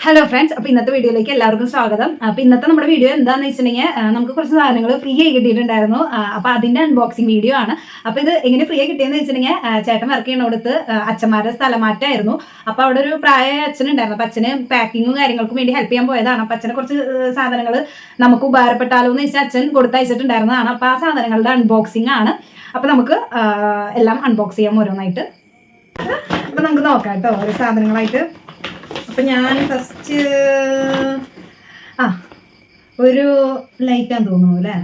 Hello friends, അപ്പോൾ ഇന്നത്തെ വീഡിയോയിലേക്ക് എല്ലാവർക്കും സ്വാഗതം. അപ്പോൾ ഇന്നത്തെ നമ്മുടെ വീഡിയോ എന്താണെന്ന് വെച്ചിട്ടുണ്ടെങ്കിൽ നമുക്ക് കുറച്ച് സാധനങ്ങൾ ഫ്രീ ആയി കിട്ടിയിട്ടുണ്ടായിരുന്നു. അപ്പോൾ അതിൻ്റെ അൺബോക്സിങ് വീഡിയോ ആണ്. അപ്പോൾ ഇത് എങ്ങനെ ഫ്രീ ആയി കിട്ടിയെന്ന് വെച്ചിട്ടുണ്ടെങ്കിൽ ചേട്ടൻ വർക്ക് ചെയ്യുന്നിടത്ത് അച്ഛന്മാരുടെ സ്ഥലമാറ്റമായിരുന്നു. അപ്പോൾ അവിടെ ഒരു പ്രായ അച്ഛനുണ്ടായിരുന്നു. അപ്പോൾ അച്ഛന് പാക്കിങ്ങും കാര്യങ്ങൾക്കും വേണ്ടി ഹെൽപ്പ് ചെയ്യാൻ പോയതാണ്. അപ്പോൾ അച്ഛനെ കുറച്ച് സാധനങ്ങൾ നമുക്ക് ഉപകാരപ്പെട്ടാലോ എന്ന് വെച്ചാൽ അച്ഛൻ കൊടുത്തയച്ചിട്ടുണ്ടായിരുന്നതാണ്. അപ്പോൾ ആ സാധനങ്ങളുടെ അൺബോക്സിങ് ആണ്. അപ്പോൾ നമുക്ക് എല്ലാം അൺബോക്സ് ചെയ്യാം ഓരോന്നായിട്ട്. അപ്പോൾ നമുക്ക് നോക്കാം കേട്ടോ ഓരോ സാധനങ്ങളായിട്ട്. അപ്പം ഞാൻ ഫസ്റ്റ് ഒരു ലൈറ്റാന്ന് തോന്നുന്നു അല്ലേ?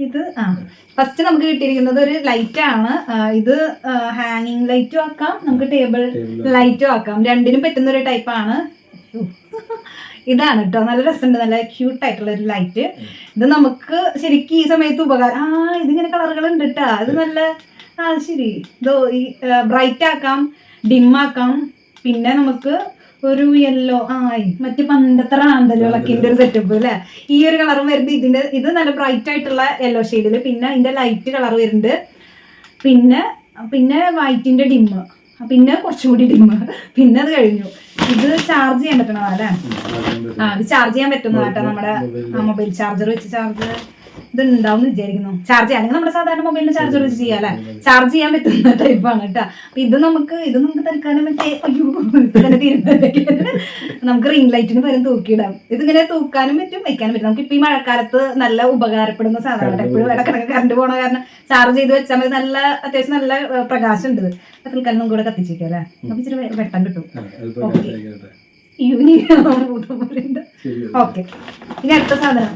ഇത് ഫസ്റ്റ് നമുക്ക് കിട്ടിയിരിക്കുന്നത് ഒരു ലൈറ്റാണ്. ഇത് ഹാങ്ങിങ് ലൈറ്റും ആക്കാം, നമുക്ക് ടേബിൾ ലൈറ്റും ആക്കാം. രണ്ടിനും പറ്റുന്ന ഒരു ടൈപ്പാണ്. ഇതാണ് കേട്ടോ, നല്ല രസമുണ്ട്, നല്ല ക്യൂട്ടായിട്ടുള്ള ഒരു ലൈറ്റ്. ഇത് നമുക്ക് ശരിക്കും ഈ സമയത്ത് ഉപകാരം. ഇതിങ്ങനെ കളറുകൾ ഉണ്ട് കേട്ടോ. ഇത് നല്ല ശരി. ഇത് ബ്രൈറ്റ് ആക്കാം, ഡിം ആക്കാം. പിന്നെ നമുക്ക് ഒരു യെല്ലോ മറ്റേ പണ്ടത്തെ റാന്തലുകളൊക്കെ ഇതിൻ്റെ ഒരു സെറ്റപ്പ് അല്ലേ? ഈ ഒരു കളറും വരുന്നത് ഇത് നല്ല ബ്രൈറ്റ് ആയിട്ടുള്ള യെല്ലോ ഷെയ്ഡിൽ. പിന്നെ ഇതിൻ്റെ ലൈറ്റ് കളർ വരുന്നുണ്ട്. പിന്നെ വൈറ്റിൻ്റെ ഡിമ്മ്, പിന്നെ കുറച്ചും കൂടി ഡിമ്മ്. പിന്നെ അത് കഴിഞ്ഞു. ഇത് ചാർജ് ചെയ്യാൻ പറ്റണതാ അല്ലേ? ഇത് ചാർജ് ചെയ്യാൻ പറ്റുന്നതാട്ടോ. നമ്മുടെ മൊബൈൽ ചാർജർ വെച്ച് ചാർജ് ഇത് ഉണ്ടാവും വിചാരിക്കുന്നു. ചാർജ് ചെയ്യാൻ നമ്മുടെ സാധാരണ മൊബൈലിന് ചാർജർ വെച്ച് ചെയ്യാം അല്ലേ? ചാർജ് ചെയ്യാൻ പറ്റുന്ന ടൈപ്പാണ് കേട്ടോ. അപ്പൊ ഇത് നമുക്ക് തൽക്കാലം മറ്റേ ഇങ്ങനെ തീരുമാനം നമുക്ക് റിംഗ് ലൈറ്റിന് പകരം തൂക്കിയിടാം. ഇതിങ്ങനെ തൂക്കാനും പറ്റും, വെക്കാനും പറ്റും. നമുക്ക് ഇപ്പൊ ഈ മഴക്കാലത്ത് നല്ല ഉപകാരപ്പെടുന്ന സാധനമാണ്. എപ്പോഴും ഇടക്കിടക്ക് കറണ്ട് പോണ കാരണം ചാർജ് ചെയ്ത് വെച്ചാൽ മതി. നല്ല അത്യാവശ്യം നല്ല പ്രകാശം ഉണ്ട്. തൽക്കാലം നമുക്ക് ഇവിടെ കത്തിച്ചേക്കാം അല്ലേ? അപ്പൊ ഇച്ചിരി വെട്ടം കിട്ടും. ഓക്കെ, ഇനി അടുത്ത സാധനം.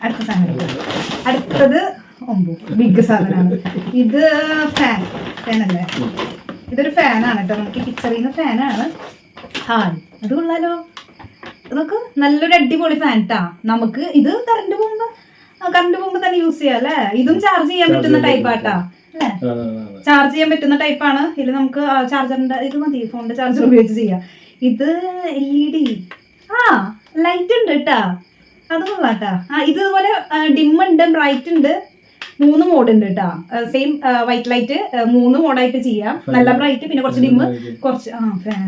അടുത്തത് ബിഗ് സാധനമാണ്. ഇത് ഫാനല്ലേ? ഇതൊരു ഫാനാണ് കേട്ടോ. നമുക്ക് പിക്ചറിൽ നിന്ന് ഫാനാണ്. അത് കൊള്ളാലോ. ഇതൊക്കെ നല്ലൊരു അടിപൊളി ഫാൻ ട്ടാ. നമുക്ക് ഇത് കറണ്ട് പോകുമ്പോ തന്നെ യൂസ് ചെയ്യാം അല്ലേ? ഇതും ചാർജ് ചെയ്യാൻ പറ്റുന്ന ടൈപ്പാട്ടാ അല്ലേ? ചാർജ് ചെയ്യാൻ പറ്റുന്ന ടൈപ്പാണ്. ഇതിൽ നമുക്ക് ചാർജറിന്റെ ഇത് മതി, ഫോണിന്റെ ചാർജർ ഉപയോഗിച്ച് ചെയ്യാം. ഇത് LED ലൈറ്റ് ഉണ്ട് കേട്ടാ. അത് കൊള്ളാട്ടാ. ഇതുപോലെ ഡിം ഉണ്ട്, ബ്രൈറ്റ് ഉണ്ട്. 3 മോഡ് ഉണ്ട് കേട്ടാ. സെയിം വൈറ്റ് ലൈറ്റ് 3 മോഡായിട്ട് ചെയ്യാം. നല്ല ബ്രൈറ്റ്, പിന്നെ കുറച്ച് ഡിമ്മ്, കുറച്ച് ഫാൻ.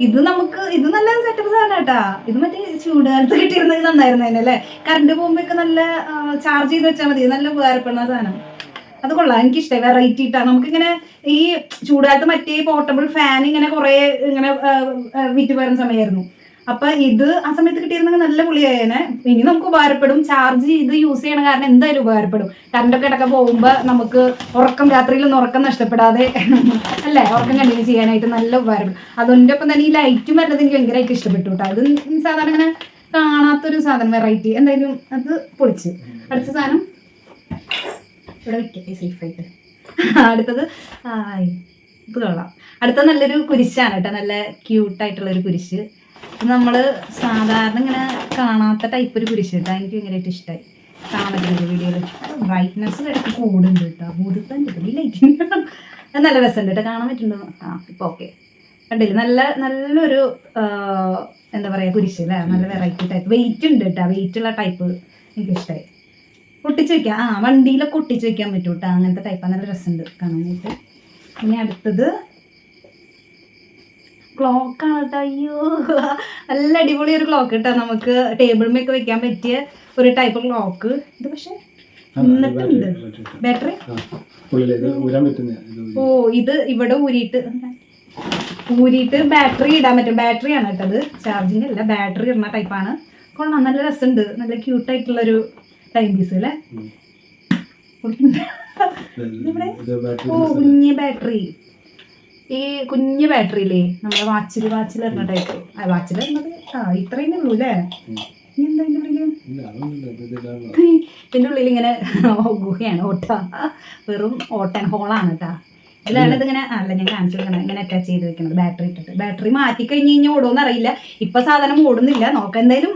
ഇത് 2 3 ഇത് നല്ല സെറ്റപ്പ് സാധനം കേട്ടാ. ഇത് മറ്റേ ചൂടുകാലത്ത് കിട്ടിയിരുന്നെങ്കിൽ നന്നായിരുന്നേനെ അല്ലേ? കറണ്ട് പോകുമ്പോഴൊക്കെ നല്ല ചാർജ് ചെയ്ത് വെച്ചാൽ മതി. നല്ല ഉപകാരപ്പെടുന്ന സാധനം. അത് കൊള്ളാം, എനിക്കിഷ്ടമായി. വെറൈറ്റി ഇട്ടാ. നമുക്കിങ്ങനെ ഈ ചൂടുകാലത്ത് മറ്റേ പോർട്ടബിൾ ഫാൻ ഇങ്ങനെ കുറെ ഇങ്ങനെ വിറ്റ് വരുന്ന സമയമായിരുന്നു. അപ്പൊ ഇത് ആ സമയത്ത് കിട്ടിയിരുന്നെങ്കിൽ നല്ല പുളിയായേനെ. ഇനി നമുക്ക് ഉപകാരപ്പെടും. ചാർജ് ചെയ്ത് യൂസ് ചെയ്യണ കാരണം എന്തായാലും ഉപകാരപ്പെടും. കറണ്ടൊക്കെ ഇടയ്ക്ക് പോകുമ്പോ നമുക്ക് രാത്രിയിലൊന്നും ഉറക്കം നഷ്ടപ്പെടാതെ അല്ലേ ഉറക്കം കണ്ടിന്യൂ ചെയ്യാനായിട്ട് നല്ല ഉപകാരപ്പെടും. അതിൻ്റെ ഒപ്പം തന്നെ ഈ ലൈറ്റും വരുന്നത് എനിക്ക് ഭയങ്കരമായിട്ട് ഇഷ്ടപ്പെട്ടു കേട്ടോ. അത് സാധാരണ ഇങ്ങനെ കാണാത്തൊരു സാധനം, വെറൈറ്റി. എന്തായാലും അത് പൊളിച്ച്. അടുത്ത സാധനം ഇവിടെ വെക്കട്ടെ സേഫായിട്ട്. അടുത്തത് ഇത് കൊള്ളാം. അടുത്ത നല്ലൊരു കുരിശാണ് കേട്ടോ. നല്ല ക്യൂട്ടായിട്ടുള്ളൊരു കുരിശ്. നമ്മൾ സാധാരണ ഇങ്ങനെ കാണാത്ത ടൈപ്പ് ഒരു കുരിശ് കേട്ടോ. എനിക്ക് ഭയങ്കരമായിട്ട് ഇഷ്ടമായി. കാണാൻ പറ്റുന്ന വീഡിയോയിൽ ബ്രൈറ്റ്നെസ് ഇടയ്ക്ക് കൂടുണ്ട് കേട്ടോ. കൂടുതൽ കിട്ടും ഈ ലൈറ്റിങ്. നല്ല രസമുണ്ട് കേട്ടോ, കാണാൻ പറ്റുന്നുണ്ടോ? ഇപ്പോൾ ഓക്കെ കണ്ടില്ല. നല്ലൊരു എന്താ പറയുക കുരിശ് അല്ലേ? നല്ല വെറൈറ്റി ടൈപ്പ്. വെയിറ്റ് ഉണ്ട് കേട്ടോ. വെയിറ്റുള്ള ടൈപ്പ് എനിക്കിഷ്ടമായി. ഒട്ടിച്ച് വെക്കാം. വണ്ടിയിലൊക്കെ ഒട്ടിച്ച് വെക്കാൻ പറ്റും കേട്ടോ. അങ്ങനത്തെ ടൈപ്പാണ്. നല്ല രസമുണ്ട് കാണാനായിട്ട്. പിന്നെ അടുത്തത് ക്ലോക്കാണ് കേട്ടോ. അയ്യോ, നല്ല അടിപൊളി ഒരു ക്ലോക്ക് കേട്ടോ. നമുക്ക് ടേബിളിമൊക്കെ വെക്കാൻ പറ്റിയ ഒരു ടൈപ്പ് ക്ലോക്ക്. ഇത് പക്ഷെ എന്നിട്ടുണ്ട് ബാറ്ററി. ഇത് ഇവിടെ ഊരിയിട്ട് ബാറ്ററി ഇടാൻ പറ്റും. ബാറ്ററിയാണ് കേട്ടോ. അത് ചാർജിങ് അല്ല, ബാറ്ററി ഇടുന്ന ടൈപ്പാണ്. കൊള്ളാം, നല്ല രസമുണ്ട്. നല്ല ക്യൂട്ടായിട്ടുള്ളൊരു ടൈം പീസ് അല്ലേ? കുഞ്ഞ് ബാറ്ററി. ഈ കുഞ്ഞ് ബാറ്ററിയില്ലേ നമ്മുടെ വാച്ചിൽ ഇടുന്ന ടൈപ്പ്. വാച്ചിൽ ഇടുന്നത് ഇത്രയും ഉള്ളൂ അല്ലേ? എന്താ ഇതിൻ്റെ ഉള്ളിൽ ഇങ്ങനെ ഗുഹയാണ്. വെറും ഓട്ടൻ ഹോളാണ് കേട്ടാ. ഇതിലാണ് ഇതിങ്ങനെ ഞാൻ കാണിച്ചു ഇങ്ങനെ അറ്റാച്ച് ചെയ്ത് വെക്കുന്നത്. ബാറ്ററി ഇട്ടിട്ട് ബാറ്ററി മാറ്റി കഴിഞ്ഞ് കഴിഞ്ഞാൽ ഓടുമെന്ന് അറിയില്ല. ഇപ്പൊ സാധനം ഓടുന്നില്ല. നോക്കാം എന്തായാലും.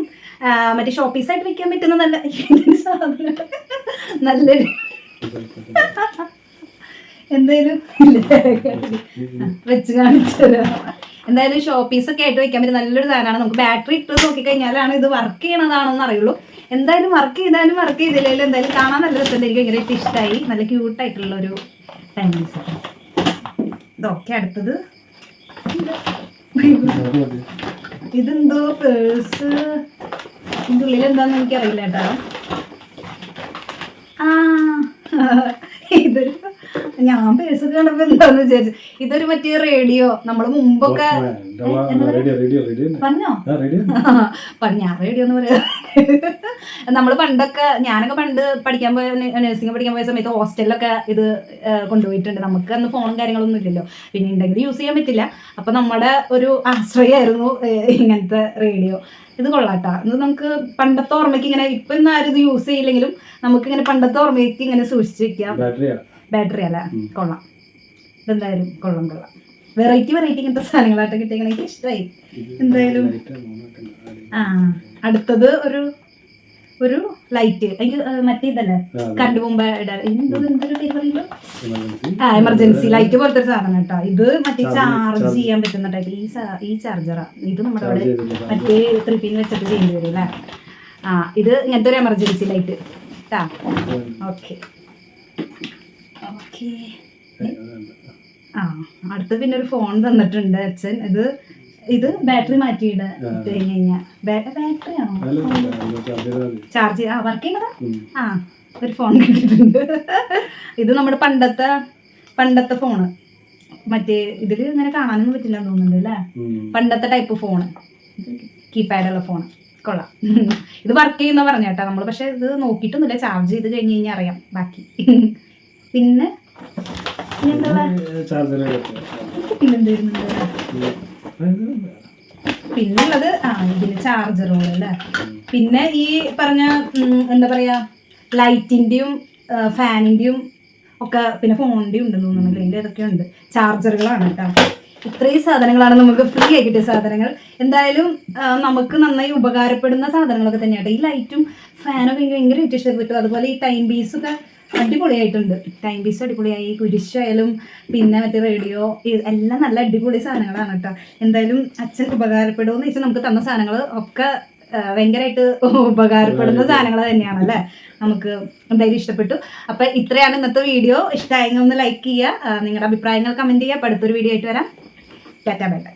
മറ്റേ ഷോപ്പീസായിട്ട് വെക്കാൻ പറ്റുന്ന നല്ല സാധനം. നല്ലൊരു എന്തായാലും വെച്ച് കാണിച്ചല്ലോ. എന്തായാലും ഷോപ്പീസൊക്കെ ആയിട്ട് വെക്കാൻ പറ്റും നല്ലൊരു സാധനമാണ്. നമുക്ക് ബാറ്ററി ഇട്ട് നോക്കിക്കഴിഞ്ഞാലാണ് ഇത് വർക്ക് ചെയ്യണതാണെന്ന് അറിയുള്ളൂ. എന്തായാലും വർക്ക് ചെയ്തില്ലെങ്കിലും എന്തായാലും കാണാൻ നല്ല രസമുണ്ട്. എനിക്ക് ഭയങ്കരമായിട്ട് ഇഷ്ടമായി. നല്ല ക്യൂട്ടായിട്ടുള്ള ഒരു ടൈം പീസ്. ഇതൊക്കെ അടുത്തത് ഇതെന്തോ പേഴ്സ്, ഇതിൻ്റെ ഉള്ളിൽ എന്താന്ന് എനിക്കറിയില്ല കേട്ടോ. ഇതൊരു ഞാൻ പേഴ്സൊക്കെ കണ്ടപ്പോ എന്താന്ന് വിചാരിച്ചു. ഇതൊരു മറ്റേ റേഡിയോ നമ്മള് മുമ്പൊക്കെ പറഞ്ഞോ ഞാൻ റേഡിയോ എന്ന് പറയാ. നമ്മള് പണ്ടൊക്കെ ഞാനൊക്കെ പണ്ട് പഠിക്കാൻ പോയ നഴ്സിംഗ് പഠിക്കാൻ പോയ സമയത്ത് ഹോസ്റ്റലിലൊക്കെ ഇത് കൊണ്ടുപോയിട്ടുണ്ട്. നമുക്ക് അന്ന് ഫോണും കാര്യങ്ങളൊന്നും ഇല്ലല്ലോ, പിന്നെ ഉണ്ടെങ്കിൽ യൂസ് ചെയ്യാൻ പറ്റില്ല. അപ്പൊ നമ്മുടെ ഒരു ആശ്രയമായിരുന്നു ഇങ്ങനത്തെ റേഡിയോ. ഇത് കൊള്ളാട്ടാ. ഇത് നമുക്ക് പണ്ടത്തെ ഓർമ്മയ്ക്ക് ഇങ്ങനെ, ഇപ്പൊ ഇന്ന് ആരും ഇത് യൂസ് ചെയ്യില്ലെങ്കിലും നമുക്ക് ഇങ്ങനെ പണ്ടത്തെ ഓർമ്മയ്ക്ക് ഇങ്ങനെ സൂക്ഷിച്ചു വെക്കാം. ബാറ്ററി അല്ല, കൊള്ളാം. ഇതെന്തായാലും കൊള്ളാം. വെറൈറ്റി ഇങ്ങനത്തെ സാധനങ്ങളായിട്ട് കിട്ടിയ എനിക്ക് ഇഷ്ടമായി. എന്തായാലും അടുത്തത് ഒരു ലൈറ്റ്. എനിക്ക് മറ്റേ ഇതല്ലേ കറണ്ട് പോകുമ്പോ എന്തൊരു പേര് പറയുമ്പോ എമർജൻസി ലൈറ്റ് പോലത്തെ ഒരു സാധനം കേട്ടോ. ഇത് മറ്റേ ചാർജ് ചെയ്യാൻ പറ്റുന്ന ടൈപ്പ് ഈ ചാർജറാ. ഇത് നമ്മുടെ അവിടെ മറ്റേ 3 പിൻ വെച്ചിട്ട് ചെയ്യേണ്ടി വരും അല്ലേ. ഇത് ഇങ്ങനത്തെ ഒരു എമർജൻസി ലൈറ്റ് കേട്ടാ. ഓക്കെ. അടുത്ത് പിന്നെ ഒരു ഫോൺ തന്നിട്ടുണ്ട് അച്ഛൻ. ഇത് ബാറ്ററി മാറ്റിയിട്ട് കഴിഞ്ഞ് കഴിഞ്ഞാൽ ബാറ്ററി ആണോ ചാർജ് വർക്ക് ചെയ്യുന്നതാ. ഒരു ഫോൺ കിട്ടിയിട്ടുണ്ട്. ഇത് നമ്മുടെ പണ്ടത്തെ ഫോണ്. മറ്റേ ഇതിൽ ഇങ്ങനെ കാണാനൊന്നും പറ്റില്ല തോന്നുന്നുണ്ട് അല്ലേ. പണ്ടത്തെ ടൈപ്പ് ഫോണ്, കീപാഡുള്ള ഫോണ്. കൊള്ളാം. ഇത് വർക്ക് ചെയ്യുന്ന പറഞ്ഞേട്ടാ നമ്മൾ. പക്ഷെ ഇത് നോക്കിയിട്ടൊന്നുമില്ല. ചാർജ് ചെയ്ത് കഴിഞ്ഞ് കഴിഞ്ഞാൽ അറിയാം ബാക്കി. പിന്നെ പിന്നുള്ളത് ഇതിന് ചാർജറുകൾ അല്ലേ. പിന്നെ ഈ പറഞ്ഞ എന്താ പറയാ ലൈറ്റിന്റെയും ഫാനിന്റെയും ഒക്കെ, പിന്നെ ഫോണിന്റെയും ഉണ്ടെന്ന് തോന്നുന്നു. ഇതിൽ ഇതൊക്കെ ഉണ്ട്. ചാർജറുകളാണ് കേട്ടോ. ഇത്രയും സാധനങ്ങളാണ് നമുക്ക് ഫ്രീ ആയി കിട്ടിയ സാധനങ്ങൾ. എന്തായാലും നമുക്ക് നന്നായി ഉപകാരപ്പെടുന്ന സാധനങ്ങളൊക്കെ തന്നെയാട്ടോ. ഈ ലൈറ്റും ഫാനൊക്കെ എനിക്ക് ഭയങ്കരമായിട്ട് ഇഷ്ടപ്പെട്ടു. അതുപോലെ ഈ ടൈം പീസൊക്കെ അടിപൊളിയായിട്ടുണ്ട്. ടൈം പീസ് അടിപൊളിയായി. കുരിശായാലും പിന്നെ മറ്റേ റേഡിയോ എല്ലാം നല്ല അടിപൊളി സാധനങ്ങളാണ് കേട്ടോ. എന്തായാലും അച്ഛൻ ഉപകാരപ്പെടുമെന്ന് വെച്ചാൽ നമുക്ക് തന്ന സാധനങ്ങൾ ഒക്കെ ഭയങ്കരമായിട്ട് ഉപകാരപ്പെടുന്ന സാധനങ്ങൾ തന്നെയാണ് അല്ലേ. നമുക്ക് എന്തായാലും ഇഷ്ടപ്പെട്ടു. അപ്പം ഇത്രയാണ് ഇന്നത്തെ വീഡിയോ. ഇഷ്ടമായെങ്കിൽ ഒന്ന് ലൈക്ക് ചെയ്യുക, നിങ്ങളുടെ അഭിപ്രായങ്ങൾ കമൻറ്റ് ചെയ്യുക. അപ്പോൾ അടുത്തൊരു വീഡിയോ ആയിട്ട് വരാം. Tata bye bye.